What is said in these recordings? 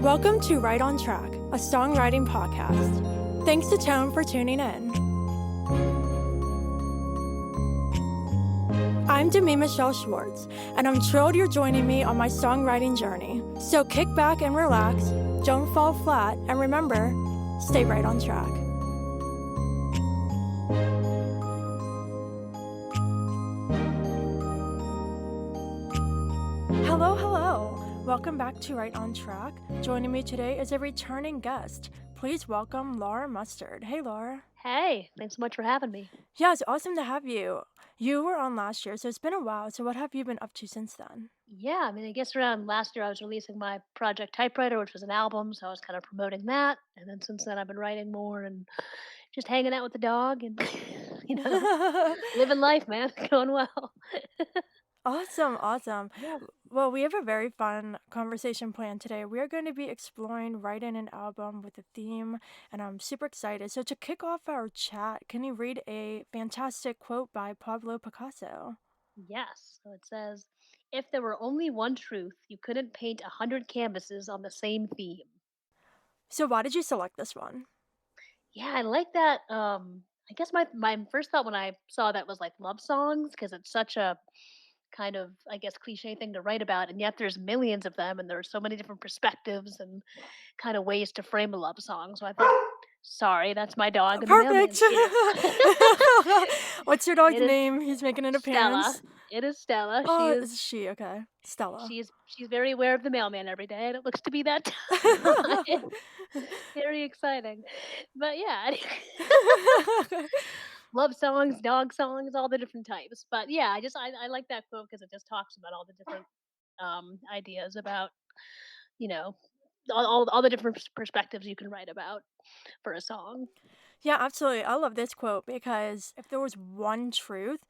Welcome to Right on Track, a songwriting podcast. Thanks to Tone for tuning in. I'm Demi Michelle Schwartz, and I'm thrilled you're joining me on my songwriting journey. So kick back and relax, don't fall flat, and remember, stay right on track. Hello. Welcome back to Right on Track. Joining me today is a returning guest. Please welcome Laura Mustard. Hey, Laura. Hey, thanks so much for having me. Yeah, it's awesome to have you. You were on last year, so it's been a while. So what have you been up to since then? Yeah, I guess around last year I was releasing my project Typewriter, which was an album, so I was kind of promoting that. And then since then I've been writing more and just hanging out with the dog and, you know, living life, man. Going well. Awesome. Yeah. Well, we have a very fun conversation planned today. We are going to be exploring writing an album with a theme, and I'm super excited. So, to kick off our chat, can you read a fantastic quote by Pablo Picasso? Yes. So it says, if there were only one truth, you couldn't paint 100 canvases on the same theme. So, why did you select this one? Yeah, I like that. I guess my first thought when I saw that was like love songs because it's such a kind of, I guess, cliche thing to write about, and yet there's millions of them, and there's so many different perspectives and kind of ways to frame a love song. So I thought, sorry, that's my dog and the Perfect. mailman's here. What's your dog's It is name? He's making an Stella. appearance. It is Stella. She Oh, is it's she. Okay. Stella. she's very aware of the mailman every day, and it looks to be that time. Very exciting. But yeah, love songs, dog songs, all the different types. But yeah, I like that quote because it just talks about all the different ideas about, you know, all the different perspectives you can write about for a song. Yeah, absolutely. I love this quote because if there was one truth,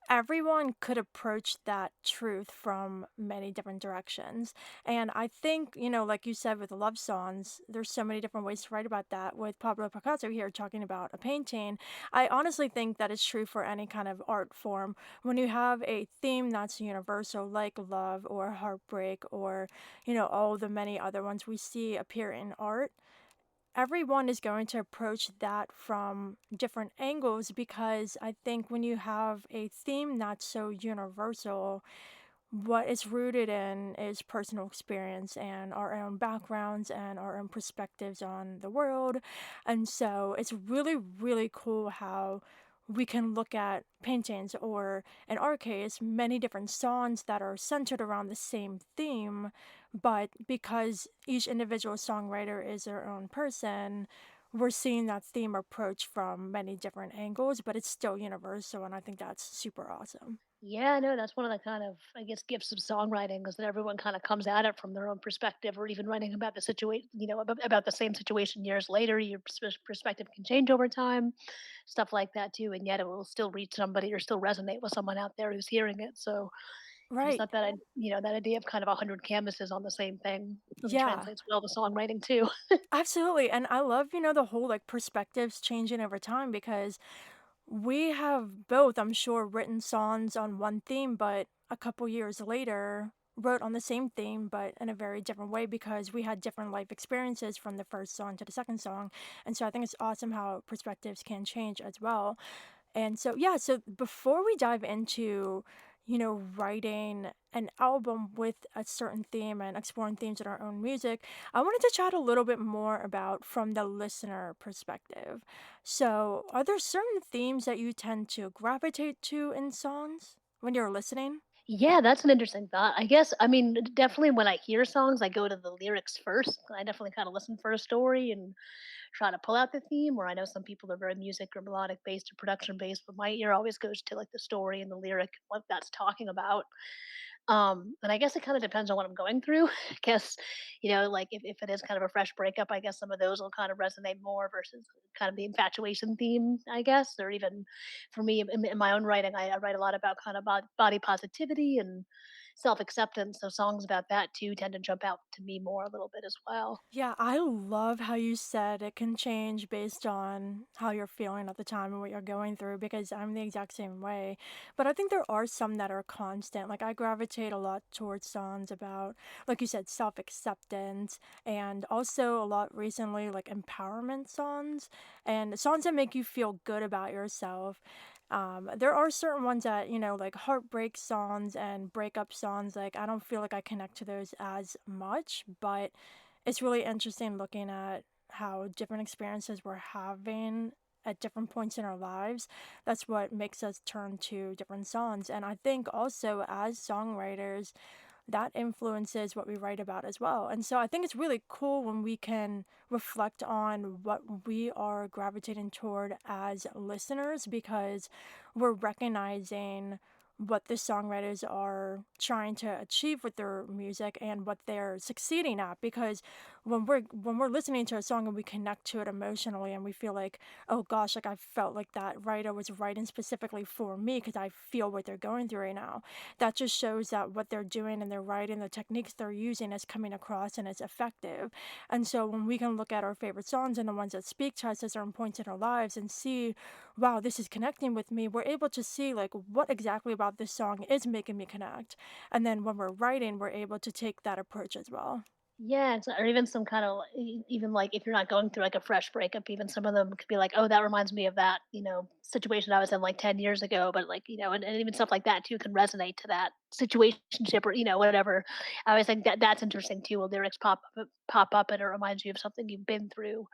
everyone could approach that truth from many different directions. And I think, like you said with the love songs, there's so many different ways to write about that. With Pablo Picasso here talking about a painting, I honestly think that is true for any kind of art form. When you have a theme that's universal, like love or heartbreak or, all the many other ones we see appear in art, everyone is going to approach that from different angles because I think when you have a theme that's so universal, what it's rooted in is personal experience and our own backgrounds and our own perspectives on the world. And so it's really, really cool how we can look at paintings or, in our case, many different songs that are centered around the same theme, but because each individual songwriter is their own person, we're seeing that theme approach from many different angles, but it's still universal, and I think that's super awesome. Yeah, no, that's one of the kind of, I guess, gifts of songwriting is that everyone kind of comes at it from their own perspective, or even writing about the situation, about the same situation years later. Your perspective can change over time, stuff like that too, and yet it will still reach somebody or still resonate with someone out there who's hearing it. So I just Right. thought that that idea of kind of 100 canvases on the same thing really Yeah. translates well to songwriting too. Absolutely. And I love, the whole like perspectives changing over time because we have both, I'm sure, written songs on one theme, but a couple years later wrote on the same theme, but in a very different way because we had different life experiences from the first song to the second song. And so I think it's awesome how perspectives can change as well. And so, yeah, so before we dive into, writing an album with a certain theme and exploring themes in our own music, I wanted to chat a little bit more about from the listener perspective. So, are there certain themes that you tend to gravitate to in songs when you're listening? Yeah, that's an interesting thought. I guess, definitely when I hear songs, I go to the lyrics first. I definitely kind of listen for a story and try to pull out the theme. Where I know some people are very music or melodic based or production based, but my ear always goes to like the story and the lyric, what that's talking about. And I guess it kind of depends on what I'm going through. I guess, like if it is kind of a fresh breakup, I guess some of those will kind of resonate more versus kind of the infatuation theme, I guess. Or even for me in my own writing, I write a lot about kind of body positivity and self-acceptance, so songs about that too tend to jump out to me more a little bit as well. Yeah, I love how you said it can change based on how you're feeling at the time and what you're going through because I'm the exact same way. But I think there are some that are constant. Like I gravitate a lot towards songs about, like you said, self-acceptance and also a lot recently like empowerment songs and songs that make you feel good about yourself. There are certain ones that, like heartbreak songs and breakup songs, like I don't feel like I connect to those as much, but it's really interesting looking at how different experiences we're having at different points in our lives. That's what makes us turn to different songs. And I think also as songwriters, that influences what we write about as well. And so I think it's really cool when we can reflect on what we are gravitating toward as listeners because we're recognizing what the songwriters are trying to achieve with their music and what they're succeeding at because when we're listening to a song and we connect to it emotionally and we feel like oh gosh like I felt like that writer was writing specifically for me because I feel what they're going through right now, that just shows that what they're doing and their writing, the techniques they're using is coming across and it's effective. And so when we can look at our favorite songs and the ones that speak to us at certain points in our lives and see, wow, this is connecting with me, we're able to see like what exactly about this song is making me connect. And then when we're writing, we're able to take that approach as well. Yeah, or even some kind of even like if you're not going through like a fresh breakup, even some of them could be like, oh, that reminds me of that, situation I was in like 10 years ago. But like, and even stuff like that too can resonate to that situationship or, whatever. I always think that that's interesting too. When lyrics pop up and it reminds you of something you've been through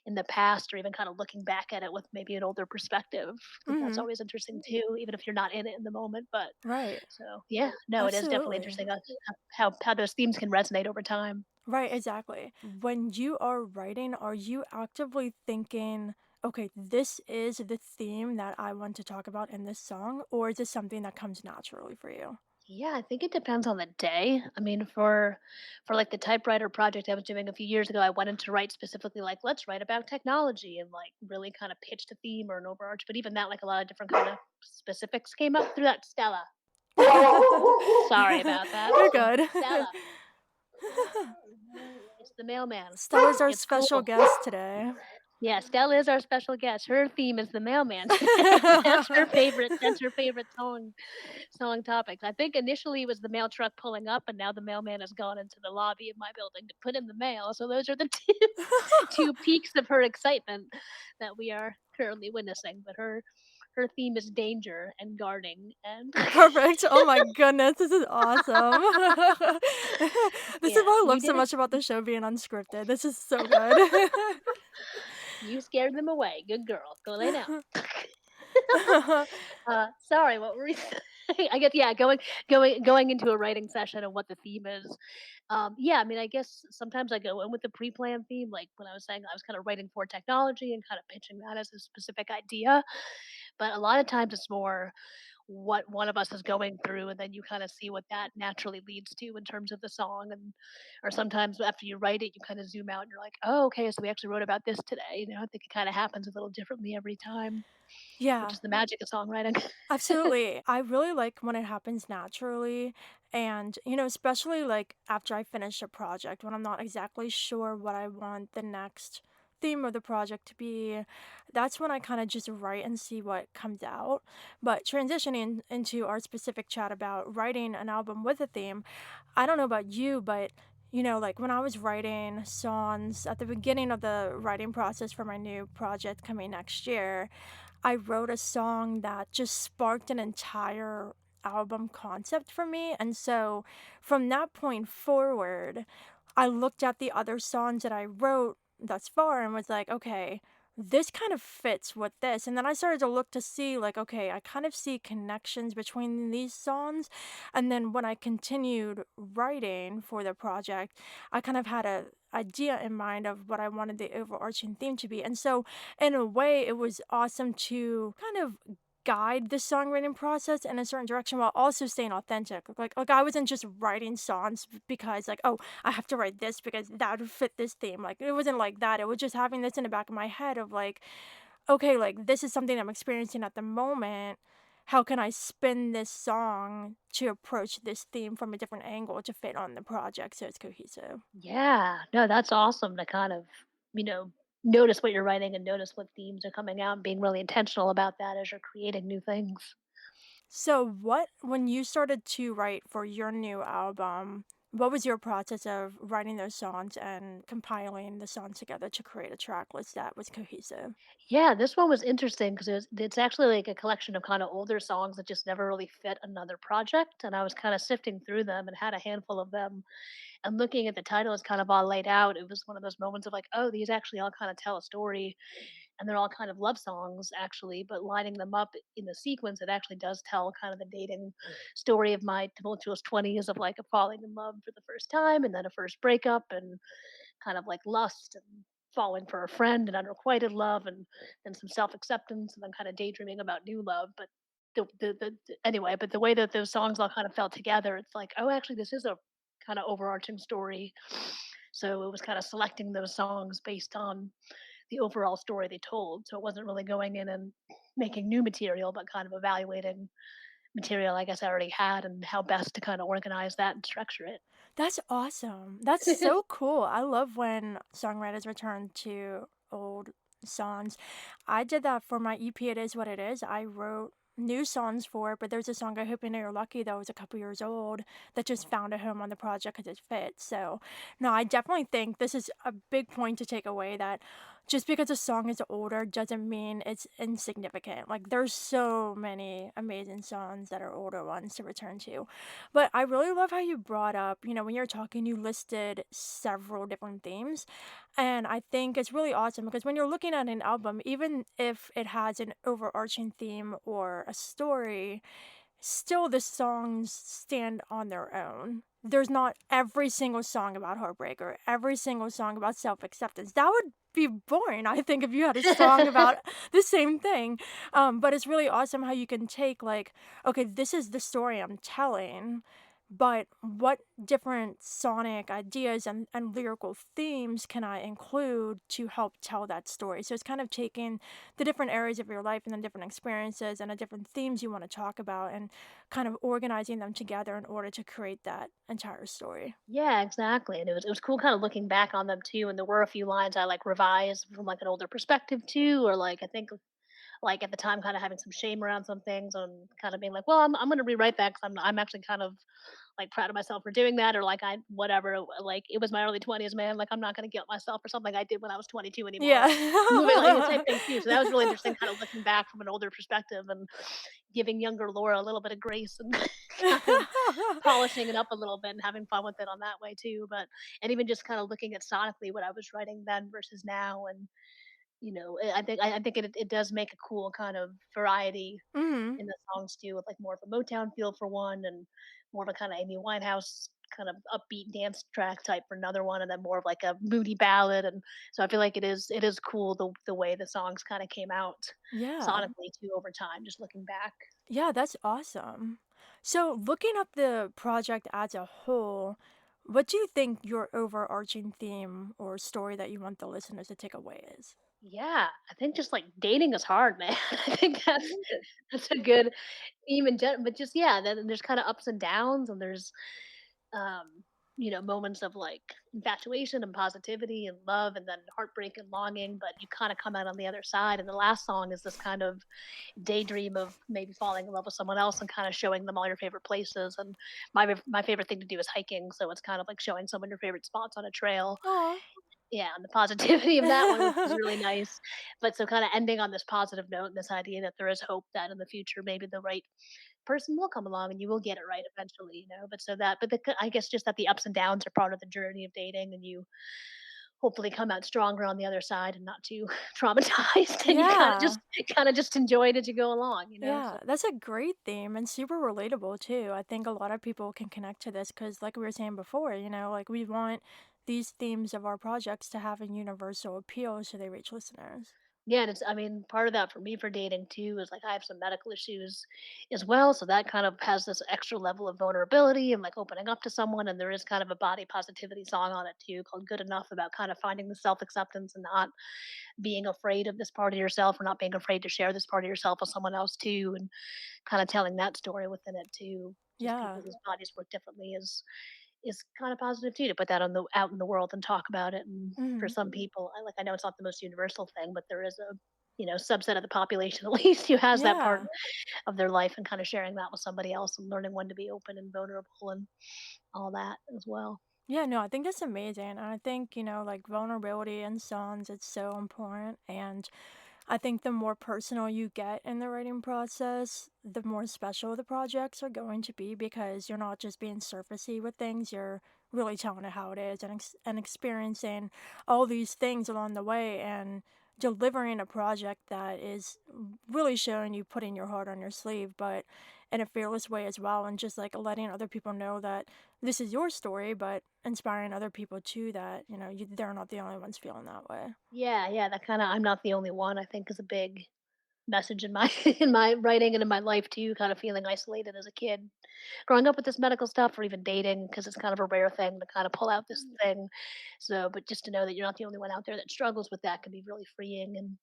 in the past, or even kind of looking back at it with maybe an older perspective. I think that's Mm-hmm. always interesting too, even if you're not in it in the moment. But Right. so yeah, no, it is definitely Absolutely. interesting how those themes can resonate over time. Right, exactly. When you are writing, are you actively thinking, okay, this is the theme that I want to talk about in this song, or is this something that comes naturally for you? Yeah, I think it depends on the day. I mean, for like the typewriter project I was doing a few years ago, I wanted to write specifically like let's write about technology and like really kind of pitch a theme or an overarch. But even that, like a lot of different kind of specifics came up through that. Stella, sorry about that. You're good. Stella, it's the mailman. Stella's our It's special cool. guest today. Yeah, Stella is our special guest. Her theme is the mailman today. That's her favorite. That's her favorite song topics. I think initially it was the mail truck pulling up, and now the mailman has gone into the lobby of my building to put in the mail. So those are the two peaks of her excitement that we are currently witnessing. But her theme is danger and guarding, and Perfect. Oh my goodness, this is awesome. This is yeah, what I you love so did it. much about the show being unscripted. This is so good. You scared them away. Good girl. Go lay down. Sorry, what were we saying? I guess yeah, going into a writing session and what the theme is. Yeah, I mean, I guess sometimes I go in with a pre-planned theme, like when I was saying I was kind of writing for technology and kind of pitching that as a specific idea. But a lot of times it's more what one of us is going through, and then you kind of see what that naturally leads to in terms of the song. And or sometimes after you write it, you kind of zoom out and you're like, oh, okay, so we actually wrote about this today. I think it kind of happens a little differently every time, which Yeah. is the magic of songwriting. Absolutely. I really like when it happens naturally. And, especially like after I finish a project, when I'm not exactly sure what I want the next theme of the project to be, that's when I kind of just write and see what comes out. But transitioning into our specific chat about writing an album with a theme, I don't know about you, but like when I was writing songs at the beginning of the writing process for my new project coming next year, I wrote a song that just sparked an entire album concept for me. And so from that point forward, I looked at the other songs that I wrote thus far and was like, okay, this kind of fits with this. And then I started to look to see, like, okay, I kind of see connections between these songs. And then when I continued writing for the project, I kind of had a idea in mind of what I wanted the overarching theme to be. And so in a way, it was awesome to kind of guide the songwriting process in a certain direction while also staying authentic. Like I wasn't just writing songs because like, oh, I have to write this because that would fit this theme. Like it wasn't like that. It was just having this in the back of my head of like, okay, like this is something I'm experiencing at the moment. how can I spin this song to approach this theme from a different angle to fit on the project so it's cohesive. Yeah, no, that's awesome to kind of, you know, notice what you're writing and notice what themes are coming out and being really intentional about that as you're creating new things. So, when you started to write for your new album, what was your process of writing those songs and compiling the songs together to create a track list that was cohesive? Yeah, this one was interesting because it's actually like a collection of kind of older songs that just never really fit another project. And I was kind of sifting through them and had a handful of them. And looking at the titles kind of all laid out, it was one of those moments of like, oh, these actually all kind of tell a story, and they're all kind of love songs actually, but lining them up in the sequence, it actually does tell kind of the dating story of my tumultuous 20s of like a falling in love for the first time and then a first breakup and kind of like lust and falling for a friend and unrequited love and then some self-acceptance and then kind of daydreaming about new love. But anyway, but the way that those songs all kind of fell together, it's like, oh, actually this is a kind of overarching story. So it was kind of selecting those songs based on the overall story they told. So it wasn't really going in and making new material, but kind of evaluating material I guess I already had and how best to kind of organize that and structure That's awesome. That's it. so cool. I love when songwriters return to old songs. I did that for my EP, It Is What It Is. I wrote new songs for it, but there's a song, I Hope You Know You're Lucky, that was a couple years old that just found a home on the project because it fits. So, no, I definitely think this is a big point to take away that just because a song is older doesn't mean it's insignificant. Like, there's so many amazing songs that are older ones to return to. But I really love how you brought up, when you're talking, you listed several different themes. And I think it's really awesome because when you're looking at an album, even if it has an overarching theme or a story, still the songs stand on their own. There's not every single song about heartbreak or every single song about self acceptance. That would be boring, I think, if you had a song about the same thing. But it's really awesome how you can take, like, okay, this is the story I'm telling, but what different sonic ideas and lyrical themes can I include to help tell that story? So it's kind of taking the different areas of your life and the different experiences and the different themes you want to talk about and kind of organizing them together in order to create that entire story. Yeah, exactly. And it was cool kind of looking back on them too. And there were a few lines I like revised from like an older perspective too, or like I think like at the time kind of having some shame around some things and kind of being like, well, I'm going to rewrite that because I'm actually kind of like proud of myself for doing that, or like I whatever, like it was my early 20s, man. Like I'm not going to guilt myself for something I did when I was 22 anymore. Yeah. And moving like the same thing too. So that was really interesting, kind of looking back from an older perspective and giving younger Laura a little bit of grace and kind of polishing it up a little bit and having fun with it on that way too. But and even just kind of looking at sonically what I was writing then versus now, and I think it does make a cool kind of variety Mhm. in the songs too, with like more of a Motown feel for one, and more of a kind of Amy Winehouse kind of upbeat dance track type for another one, and then more of like a moody ballad. And so I feel like it is cool the way the songs kind of came out Yeah. sonically too over time, just looking back. Yeah, that's awesome. So, looking at the project as a whole, what do you think your overarching theme or story that you want the listeners to take away is? Yeah, I think just like dating is hard, man. I think that's a good even, but just yeah, then there's kind of ups and downs, and there's moments of like infatuation and positivity and love and then heartbreak and longing, but you kind of come out on the other side. And the last song is this kind of daydream of maybe falling in love with someone else and kind of showing them all your favorite places. And my favorite thing to do is hiking, so it's kind of like showing someone your favorite spots on a trail. Aw. Yeah, and the positivity of that one, which is really nice. But so kind of ending on this positive note and this idea that there is hope that in the future maybe the right person will come along and you will get it right eventually. But so that, but I guess just that the ups and downs are part of the journey of dating, and you hopefully come out stronger on the other side and not too traumatized, and you Yeah. kind of just enjoy it as you go along. So Yeah, that's a great theme and super relatable too. I think a lot of people can connect to this because, like we were saying before, like we want these themes of our projects to have a universal appeal so they reach listeners. Yeah, and it's I mean, part of that for me for dating too is like I have some medical issues as well. So that kind of has this extra level of vulnerability and like opening up to someone. And there is kind of a body positivity song on it too called Good Enough about kind of finding the self acceptance and not being afraid of this part of yourself or not being afraid to share this part of yourself with someone else too. And kind of telling that story within it too. Just people Yeah. whose bodies work differently is kind of positive too to put that on the out in the world and talk about it. And for Mhm. some people, I know it's not the most universal thing, but there is a subset of the population at least who has that part Yeah. of their life and kind of sharing that with somebody else and learning when to be open and vulnerable and all that as well. Yeah, no, I think that's amazing. And I think, like vulnerability in songs, it's so important. And I think the more personal you get in the writing process, the more special the projects are going to be because you're not just being surfacey with things, you're really telling it how it is and, and experiencing all these things along the way and delivering a project that is really showing you putting your heart on your sleeve, but in a fearless way as well. And just like letting other people know that this is your story, but inspiring other people too that, they're not the only ones feeling that way. Yeah, yeah, that kind of I'm not the only one I think is a big message in my in my writing and in my life too, kind of feeling isolated as a kid growing up with this medical stuff or even dating because it's kind of a rare thing to kind of pull out this thing. So, but just to know that you're not the only one out there that struggles with that can be really freeing and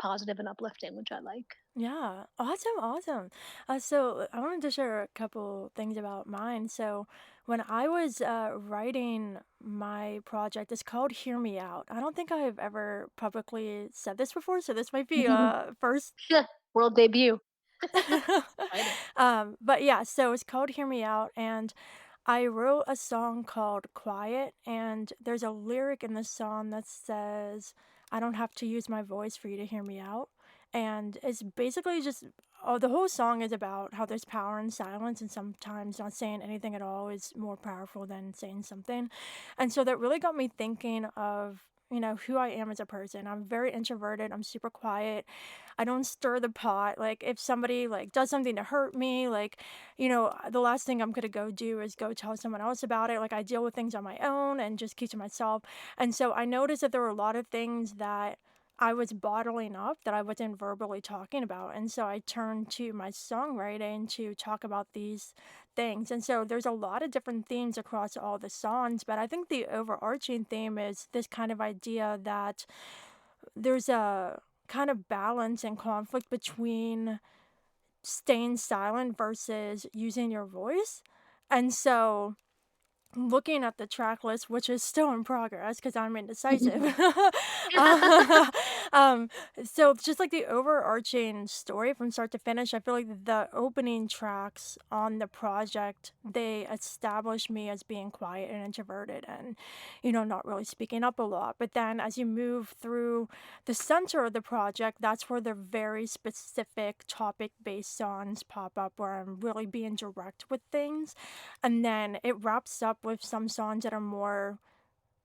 positive and uplifting, which I like. Yeah, awesome, awesome. So I wanted to share a couple things about mine. So when I was writing my project, it's called "Hear Me Out." I don't think I've ever publicly said this before, so this might be first. Yeah, world debut. Exciting. But yeah, so it's called "Hear Me Out," and I wrote a song called Quiet, and there's a lyric in the song that says, I don't have to use my voice for you to hear me out. And it's basically just, oh, the whole song is about how there's power in silence, and sometimes not saying anything at all is more powerful than saying something. And so that really got me thinking of, who I am as a person. I'm very introverted, I'm super quiet. I don't stir the pot. Like if somebody like does something to hurt me, like, the last thing I'm gonna go do is go tell someone else about it. Like I deal with things on my own and just keep to myself. And so I noticed that there were a lot of things that I was bottling up that I wasn't verbally talking about. And so I turned to my songwriting to talk about these things. And so there's a lot of different themes across all the songs, but I think the overarching theme is this kind of idea that there's a kind of balance and conflict between staying silent versus using your voice. And so looking at the track list, which is still in progress because I'm indecisive. uh, um, so just like the overarching story from start to finish, I feel like the opening tracks on the project, they establish me as being quiet and introverted and, not really speaking up a lot. But then as you move through the center of the project, that's where the very specific topic based songs pop up where I'm really being direct with things, and then it wraps up with some songs that are more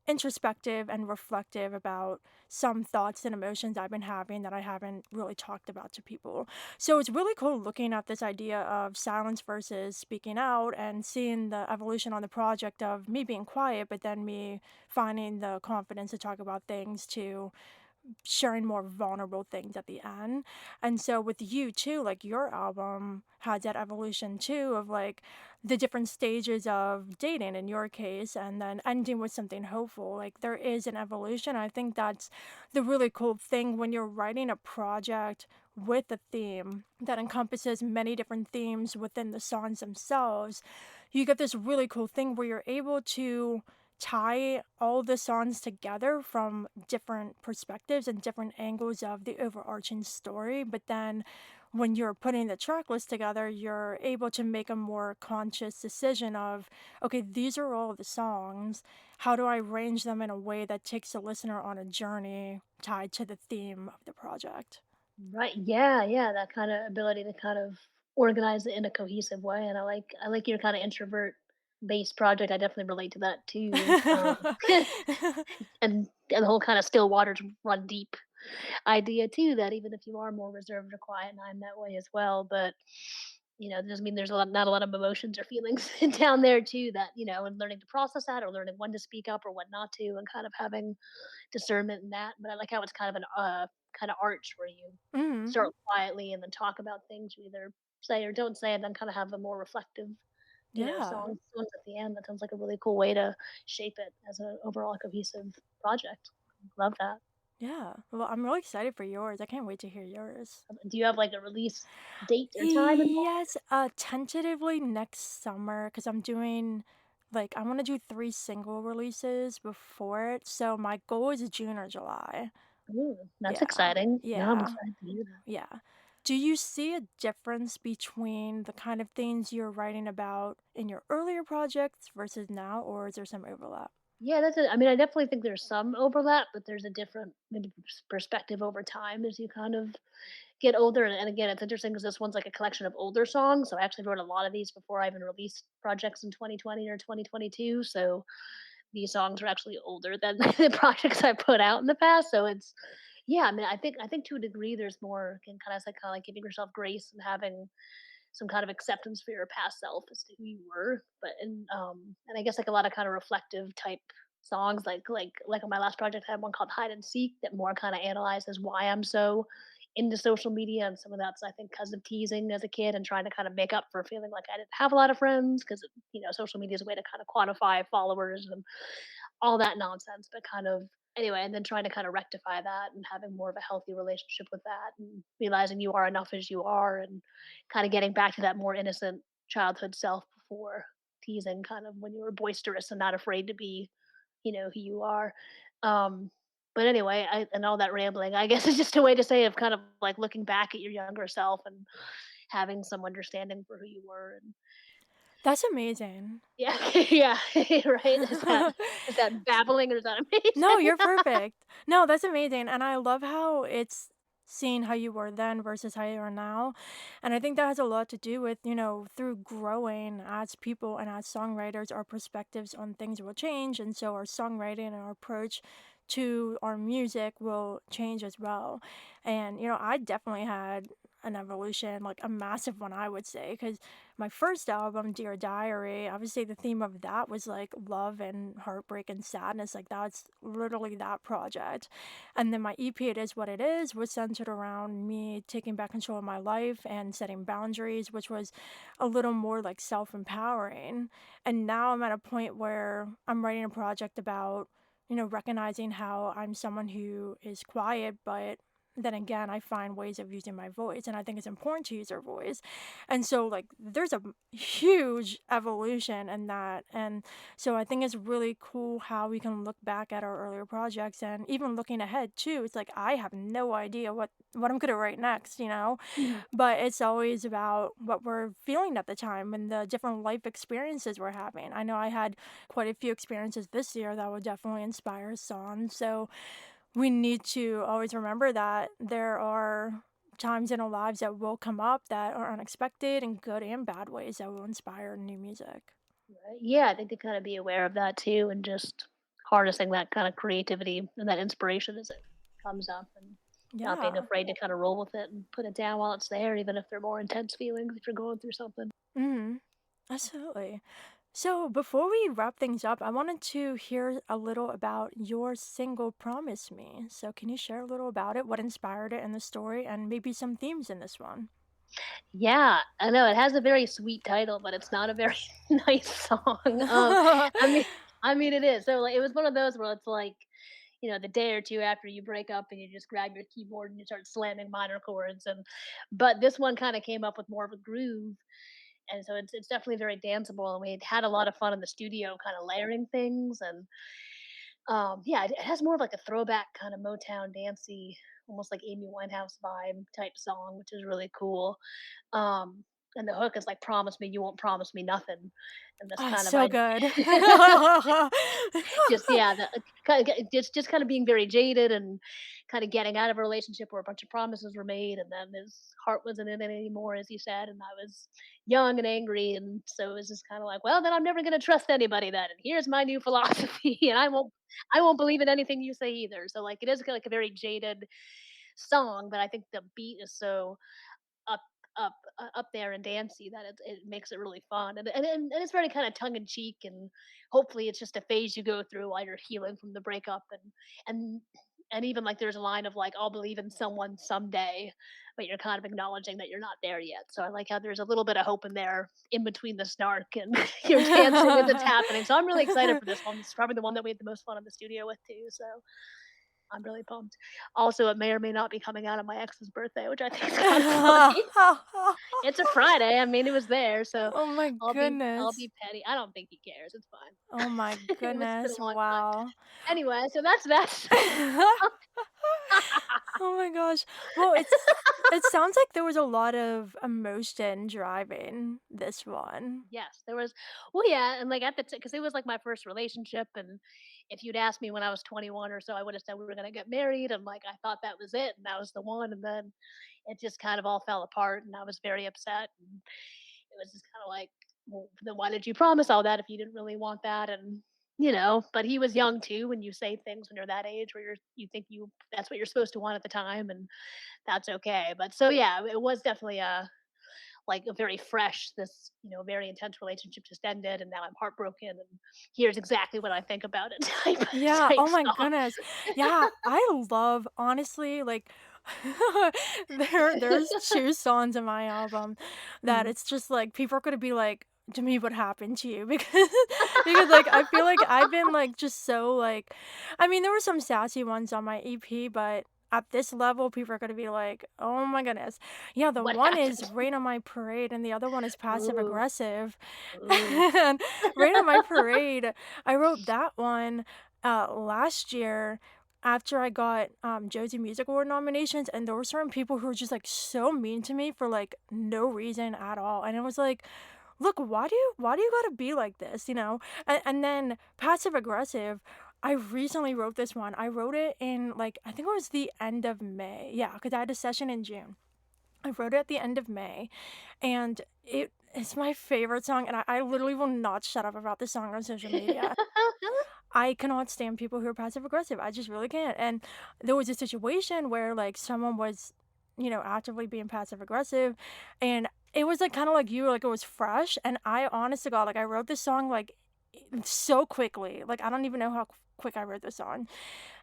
introspective and reflective about some thoughts and emotions I've been having that I haven't really talked about to people. So it's really cool looking at this idea of silence versus speaking out and seeing the evolution on the project of me being quiet, but then me finding the confidence to talk about things to sharing more vulnerable things at the end. And so with you too, like your album had that evolution too of like the different stages of dating in your case and then ending with something hopeful. Like there is an evolution. I think that's the really cool thing when you're writing a project with a theme that encompasses many different themes within the songs themselves. You get this really cool thing where you're able to tie all the songs together from different perspectives and different angles of the overarching story. But then when you're putting the track list together, you're able to make a more conscious decision of, okay, these are all the songs. How do I arrange them in a way that takes the listener on a journey tied to the theme of the project? Right. Yeah, yeah, that kind of ability to kind of organize it in a cohesive way. And I like your kind of introvert based project. I definitely relate to that too. And the whole kind of still waters run deep idea too, that even if you are more reserved or quiet, and I'm that way as well, but it doesn't mean there's not a lot of emotions or feelings down there too, that, and learning to process that or learning when to speak up or when not to and kind of having discernment in that. But I like how it's kind of an kind of arch where you Mhm. start quietly and then talk about things you either say or don't say, and then kind of have a more reflective, Yeah. songs at the end. That sounds like a really cool way to shape it as an overall cohesive project. Love that. Yeah. Well, I'm really excited for yours. I can't wait to hear yours. Do you have like a release date or time in mind? Yes, tentatively next summer, because I'm doing like I want to do 3 single releases before it. So my goal is June or July. Ooh, that's Yeah. exciting. No, I'm Yeah. excited to hear that. Yeah. Do you see a difference between the kind of things you're writing about in your earlier projects versus now, or is there some overlap? Yeah, that's it. I mean, I definitely think there's some overlap, but there's a different maybe perspective over time as you kind of get older. And again, it's interesting because this one's like a collection of older songs. So I actually wrote a lot of these before I even released projects in 2020 or 2022. So these songs are actually older than the projects I put out in the past. So it's yeah, I mean, I think to a degree there's more can kind of like giving yourself grace and having some kind of acceptance for your past self as to who you were. But and I guess like a lot of kind of reflective type songs, like on my last project, I had one called Hide and Seek that more kind of analyzes why I'm so into social media, and some of that's I think because of teasing as a kid and trying to kind of make up for feeling like I didn't have a lot of friends because social media is a way to kind of quantify followers and all that nonsense, but kind of anyway, and then trying to kind of rectify that and having more of a healthy relationship with that and realizing you are enough as you are and kind of getting back to that more innocent childhood self before teasing kind of when you were boisterous and not afraid to be, who you are. Um but anyway, and all that rambling, I guess is just a way to say of kind of like looking back at your younger self and having some understanding for who you were and That's amazing. yeah, yeah, right. Is that babbling or is that No, amazing? you're perfect. No, that's amazing, and I love how it's seeing how you were then versus how you are now, and I think that has a lot to do with, through growing as people and as songwriters, our perspectives on things will change, and so our songwriting and our approach to our music will change as well. And, I definitely had an evolution, like a massive one, I would say, because my first album, Dear Diary, obviously the theme of that was like love and heartbreak and sadness. Like that's literally that project. And then my EP, It Is What It Is, was centered around me taking back control of my life and setting boundaries, which was a little more like self empowering. And now I'm at a point where I'm writing a project about, recognizing how I'm someone who is quiet, but then again, I find ways of using my voice, and I think it's important to use our voice. And so, like, there's a huge evolution in that. And so, I think it's really cool how we can look back at our earlier projects and even looking ahead, too. It's like, I have no idea what I'm going to write next. Mhm. But it's always about what we're feeling at the time and the different life experiences we're having. I know I had quite a few experiences this year that would definitely inspire a song. So, we need to always remember that there are times in our lives that will come up that are unexpected in good and bad ways that will inspire new music. Right. Yeah, I think to kind of be aware of that too, and just harnessing that kind of creativity and that inspiration as it comes up, and not being Yeah. afraid to kind of roll with it and put it down while it's there, even if they're more intense feelings if you're going through something. Mhm. Absolutely. So, before we wrap things up, I wanted to hear a little about your single Promise Me. So, can you share a little about it, what inspired it in the story, and maybe some themes in this one? Yeah, I know it has a very sweet title, but it's not a very nice song. I mean, it is. So like, it was one of those where it's like, the day or two after you break up and you just grab your keyboard and you start slamming minor chords, and but this one kind of came up with more of a groove, and so it's definitely very danceable. And we had a lot of fun in the studio, kind of layering things, and yeah, it has more of like a throwback kind of Motown dancey, almost like Amy Winehouse vibe type song, which is really cool. Um, and the hook is like, "Promise me you won't promise me nothing," and this Ah, kind of so I good. just yeah, the kind of just kind of being very jaded and kind of getting out of a relationship where a bunch of promises were made, and then his heart wasn't in it anymore, as he said, and I was young and angry, and so it was just kind of like, well, then I'm never going to trust anybody then, and here's my new philosophy, and I won't believe in anything you say either. So like, it is like a very jaded song, but I think the beat is so up up there and dancey that it makes it really fun, and it's very kind of tongue in cheek, and hopefully it's just a phase you go through while you're healing from the breakup, and And even like there's a line of like, I'll believe in someone someday, but you're kind of acknowledging that you're not there yet. So I like how there's a little bit of hope in there in between the snark and you're dancing as it's happening. So I'm really excited for this one. It's probably the one that we had the most fun in the studio with too. So I'm really pumped. Also, it may or may not be coming out on my ex's birthday, which I think is kind of funny. It's a Friday. I mean, it was there, so Oh my I'll goodness. be petty. I don't think he cares. It's fine. Oh my It's been goodness. a long time. Wow. Anyway, so that's that song. Oh my gosh. Well, it sounds like there was a lot of emotion driving this one. Yes, there was well, yeah, and, like, at the because it was, like, my first relationship, and if you'd asked me when I was 21 or so, I would've said we were gonna get married, and, like, I thought that was it, and that was the one, and then it just kind of all fell apart, and I was very upset, and it was just kinda like, "Well, then why did you promise all that if you didn't really want that?" And, but he was young too, when you say things when you're that age where you think that's what you're supposed to want at the time, and that's okay, but so, yeah, it was definitely a very fresh this very intense relationship just ended and now I'm heartbroken and here's exactly what I think about it type Yeah, type oh my song. goodness. Yeah, I love honestly, like there's 2 songs in my album that Mhm. it's just like people are gonna be like, "To me, what happened to you?" Because like I feel like I've been like just so like I mean, there were some sassy ones on my EP, but at this level, people are gonna be like, "Oh my goodness." Yeah, the What one is happened? "Rain on My Parade" and the other one is "Passive Ooh, Aggressive." ooh. And "Rain on My Parade," I wrote that one last year after I got Josie Music Award nominations, and there were certain people who were just like so mean to me for like no reason at all, and it was like, look, why do you gotta be like this, you know? And then passive aggressive. I recently wrote this one. I wrote it in like I think it was the end of May. Yeah, because I had a session in June. I wrote it at the end of May, and it's my favorite song, and I literally will not shut up about this song on social media. I cannot stand people who are passive aggressive. I just really can't. And there was a situation where like someone was, actively being passive aggressive, and it was like kind of like you, like it was fresh. And I, honest to God, like I wrote this song like so quickly. Like I don't even know how quick I wrote this song.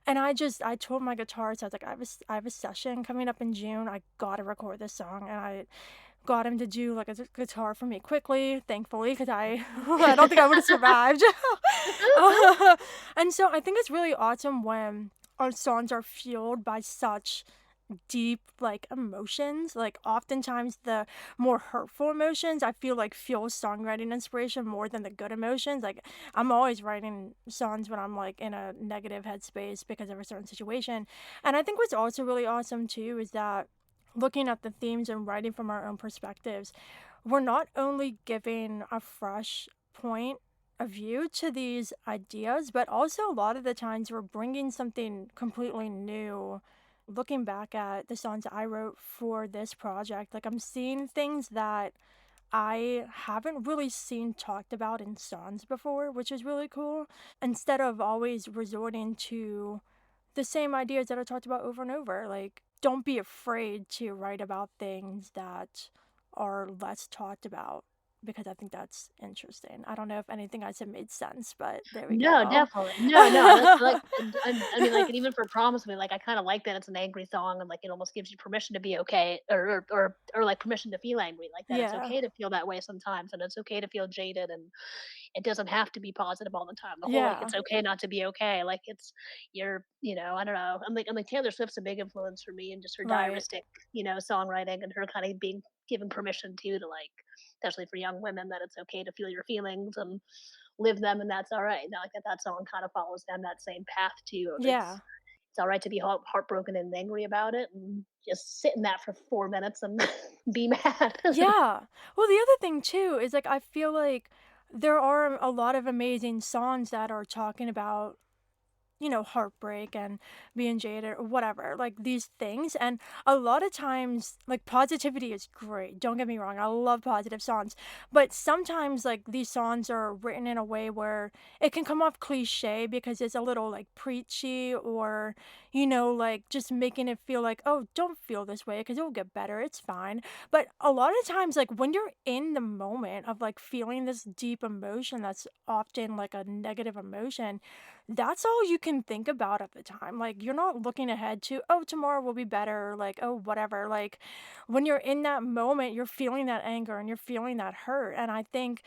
And I told my guitarist, I was like, I have a session coming up in June. I gotta record this song, and I got him to do like a guitar for me quickly, thankfully, because I I don't think I would have survived. And so I think it's really awesome when our songs are fueled by such deep like emotions. Like oftentimes the more hurtful emotions I feel like fuel songwriting inspiration more than the good emotions. Like I'm always writing songs when I'm like in a negative headspace because of a certain situation. And I think what's also really awesome too is that looking at the themes and writing from our own perspectives, we're not only giving a fresh point of view to these ideas, but also a lot of the times we're bringing something completely new. Looking back at the songs I wrote for this project, like I'm seeing things that I haven't really seen talked about in songs before, which is really cool. Instead of always resorting to the same ideas that I talked about over and over. Like, don't be afraid to write about things that are less talked about because I think that's interesting. I don't know if anything I said made sense, but there we No, go. definitely. No, no, that's like I mean, like, and even for "Promise Me," like, I kinda like that it's an angry song and, like, it almost gives you permission to be okay or, like, permission to feel angry, like, that it's Yeah. okay to feel that way sometimes, and it's okay to feel jaded, and it doesn't have to be positive all the time. The whole, like, Yeah. it's okay not to be okay, like, I don't know. I'm like, Taylor Swift's a big influence for me and just her Right. diaristic, songwriting and her kinda being given permission to, like especially for young women, that it's okay to feel your feelings and live them, and that's all right. Now, like that song kind of follows down that same path too. Of Yeah. it's all right to be heartbroken and angry about it, and just sit in that for 4 minutes and be mad. Yeah. Well, the other thing too is like I feel like there are a lot of amazing songs that are talking about heartbreak and being jaded or whatever, like these things. And a lot of times, like positivity is great. Don't get me wrong. I love positive songs. But sometimes, like these songs are written in a way where it can come off cliche because it's a little like preachy or, like just making it feel like, oh, don't feel this way because it will get better. It's fine. But a lot of times, like when you're in the moment of like feeling this deep emotion that's often like a negative emotion, that's all you can can think about at the time. Like, you're not looking ahead to, oh, tomorrow will be better, like, oh, whatever. Like, when you're in that moment, you're feeling that anger and you're feeling that hurt. And I think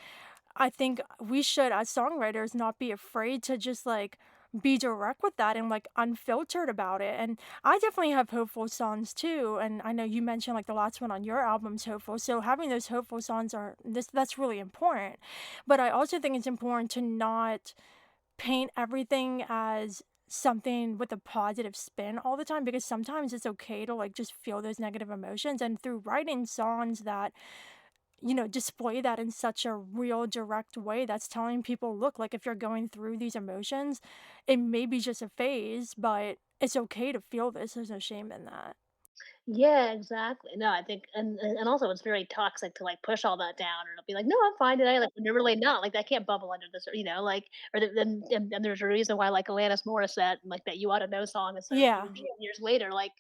we should, as songwriters, not be afraid to just like be direct with that and like unfiltered about it. And I definitely have hopeful songs too. And I know you mentioned like the last one on your album's hopeful. So having those hopeful songs are that's really important. But I also think it's important to not paint everything as something with a positive spin all the time, because sometimes it's okay to like just feel those negative emotions, and through writing songs that display that in such a real, direct way, that's telling people, look, like if you're going through these emotions, it may be just a phase, but it's okay to feel this. There's no shame in that. Yeah, exactly. No, I think, and also it's very toxic to like push all that down, or it'll be like, no, I'm fine today. Like when you're really not. Like that can't bubble under this, like, or then there's a reason why like Alanis Morissette and like that "You Ought to Know" song is so Yeah. huge years later. Like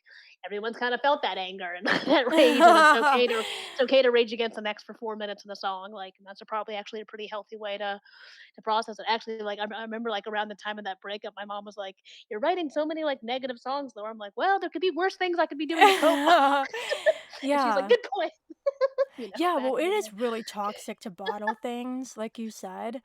everyone's kind of felt that anger and that rage, and it's okay to rage against the next for 4 minutes in a song. Like, and that's probably actually a pretty healthy way to process it. Actually, like I remember like around the time of that breakup, my mom was like, "You're writing so many like negative songs, though." I'm like, "Well, there could be worse things I could be doing to cope." And she's like, Yeah. "Good point." Yeah, Back well, in it the is day. really toxic to bottle things, like you said.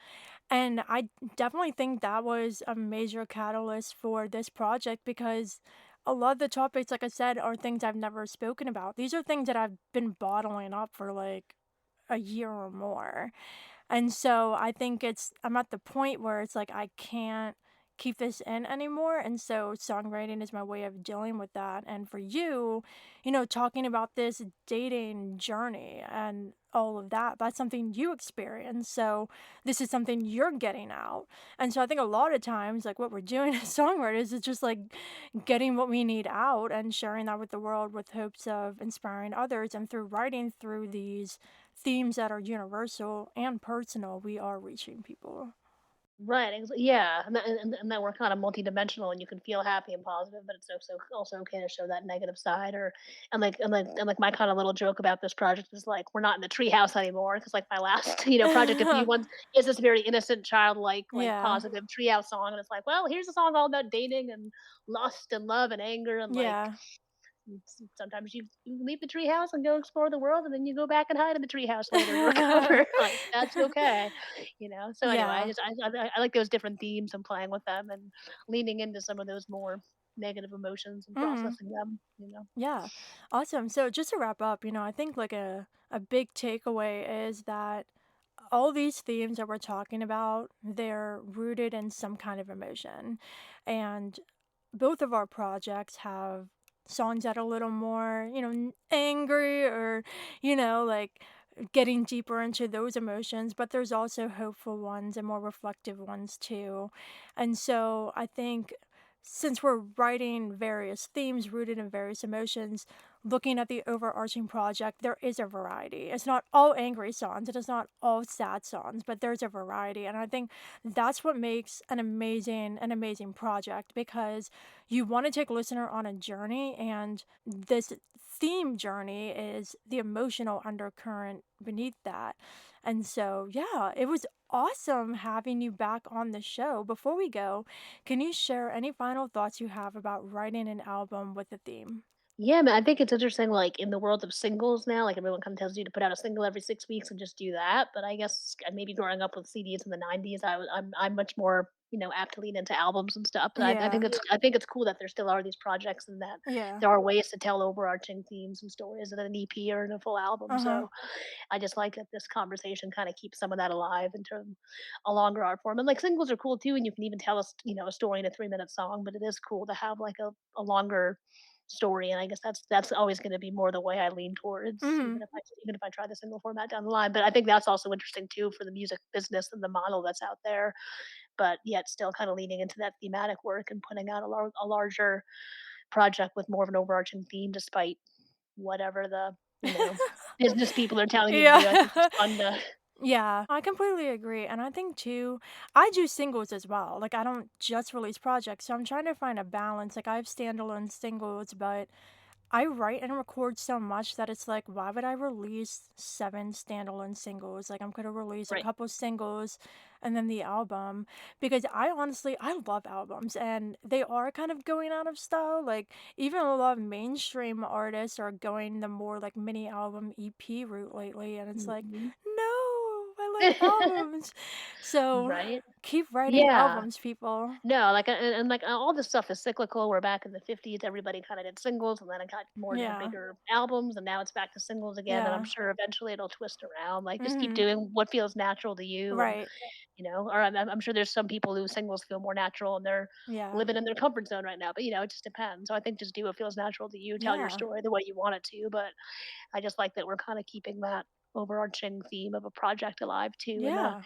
And I definitely think that was a major catalyst for this project, because a lot of the topics, like I said, are things I've never spoken about. These are things that I've been bottling up for like a year or more. And so I think I'm at the point where it's like I can't keep this in anymore. And so songwriting is my way of dealing with that. And for you, talking about this dating journey and all of that, that's something you experience. So this is something you're getting out. And so I think a lot of times, like what we're doing as songwriters is just like getting what we need out and sharing that with the world with hopes of inspiring others. And through writing through these themes that are universal and personal, we are reaching people. Right. Yeah, and that we're kind of multidimensional, and you can feel happy and positive, but it's also okay to show that negative side, or and like my kind of little joke about this project is like we're not in the treehouse anymore, because like my last project a few ones is this very innocent, childlike, like Yeah. positive treehouse song, and it's like, well, here's a song all about dating and lust and love and anger, and like Yeah. sometimes you leave the treehouse and go explore the world, and then you go back and hide in the treehouse later to recover. Like that's okay, So anyway, Yeah. I like those different themes and playing with them and leaning into some of those more negative emotions and Mhm. processing them. Yeah. Awesome. So just to wrap up, I think like a big takeaway is that all these themes that we're talking about, they're rooted in some kind of emotion. And both of our projects have songs that are a little more, angry, or, like getting deeper into those emotions, but there's also hopeful ones and more reflective ones too. And so I think since we're writing various themes rooted in various emotions, looking at the overarching project, there is a variety. It's not all angry songs, it is not all sad songs, but there's a variety. And I think that's what makes an amazing project, because you want to take a listener on a journey, and this theme journey is the emotional undercurrent beneath that. And so, yeah, it was awesome having you back on the show. Before we go, can you share any final thoughts you have about writing an album with a theme? Yeah, man, I think it's interesting, like, in the world of singles now, like, everyone kinda tells you to put out a single every 6 weeks and just do that, but I guess, maybe growing up with CDs in the '90s, I'm much more, apt to lean into albums and stuff, but I think Yeah. it's cool that there still are these projects and that Yeah. there are ways to tell overarching themes and stories in an EP or in a full album, Uh-huh. so I just like that this conversation kinda keeps some of that alive into a longer art form, and, like, singles are cool too, and you can even tell a story in a 3-minute song, but it is cool to have, like, a longer story, and I guess that's always gonna be more the way I lean towards, Mhm. even if I try the single format down the line, but I think that's also interesting too for the music business and the model that's out there, but yet still kinda leaning into that thematic work and putting out a larger project with more of an overarching theme despite whatever the, you know, business people are telling you to do. I think it's Yeah. fun to. Yeah, I completely agree. And I think too, I do singles as well. Like, I don't just release projects. So I'm trying to find a balance. Like, I have standalone singles, but I write and record so much that it's like, why would I release 7 standalone singles? Like, I'm gonna release a Right. couple singles and then the album because I love albums and they are kind of going out of style. Like, even a lot of mainstream artists are going the more like mini album EP route lately, and it's like, Mhm. no, I like albums. So Right? keep writing Yeah. albums, people. No, like, and, like, all this stuff is cyclical. We're back in the '50s, everybody kinda did singles, and then it got more into Yeah, bigger albums, and now it's back to singles again, and I'm yeah. sure eventually it'll twist around, like, just keep Mhm. doing what feels natural to you, and, Right. or I'm sure there's some people whose singles feel more natural, and they're Yeah. living in their comfort zone right now, but, it just depends. So I think just do what feels natural to you, tell your Yeah. story the way you want it to, but I just like that we're kinda keeping that overarching theme of a project alive too Yeah.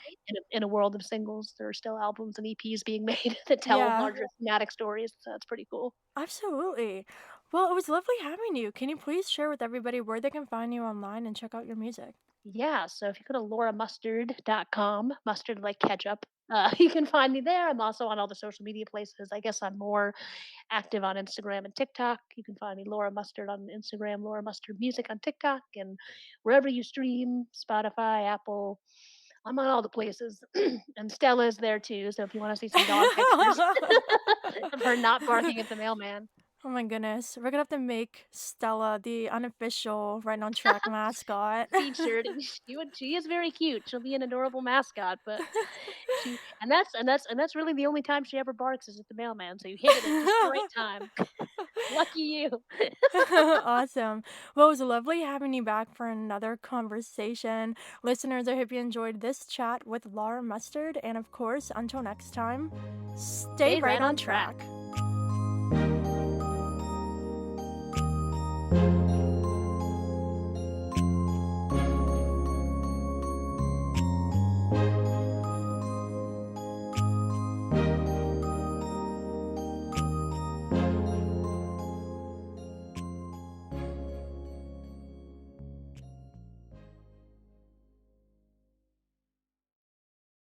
in a world of singles. There are still albums and EPs being made that tell Yeah. larger thematic stories, so that's pretty cool. Absolutely. Well, it was lovely having you. Can you please share with everybody where they can find you online and check out your music? Yeah, so if you go to lauramustard.com, mustard like ketchup, you can find me there. I'm also on all the social media places. I guess I'm more active on Instagram and TikTok. You can find me Laura Mustard on Instagram, Laura Mustard Music on TikTok, and wherever you stream, Spotify, Apple. I'm on all the places. And Stella's there too. So if you want to see some dog pictures of her not barking at the mailman, Oh my goodness. We're gonna have to make Stella the unofficial Right on Track mascot. featured, and she is very cute. She'll be an adorable mascot, but and that's really the only time she ever barks is at the mailman. So you hit it at just the right time. Lucky you. Awesome. Well, it was lovely having you back for another conversation. Listeners, I hope you enjoyed this chat with Laura Mustard. And of course, until next time, stay Stay right right on on track. track.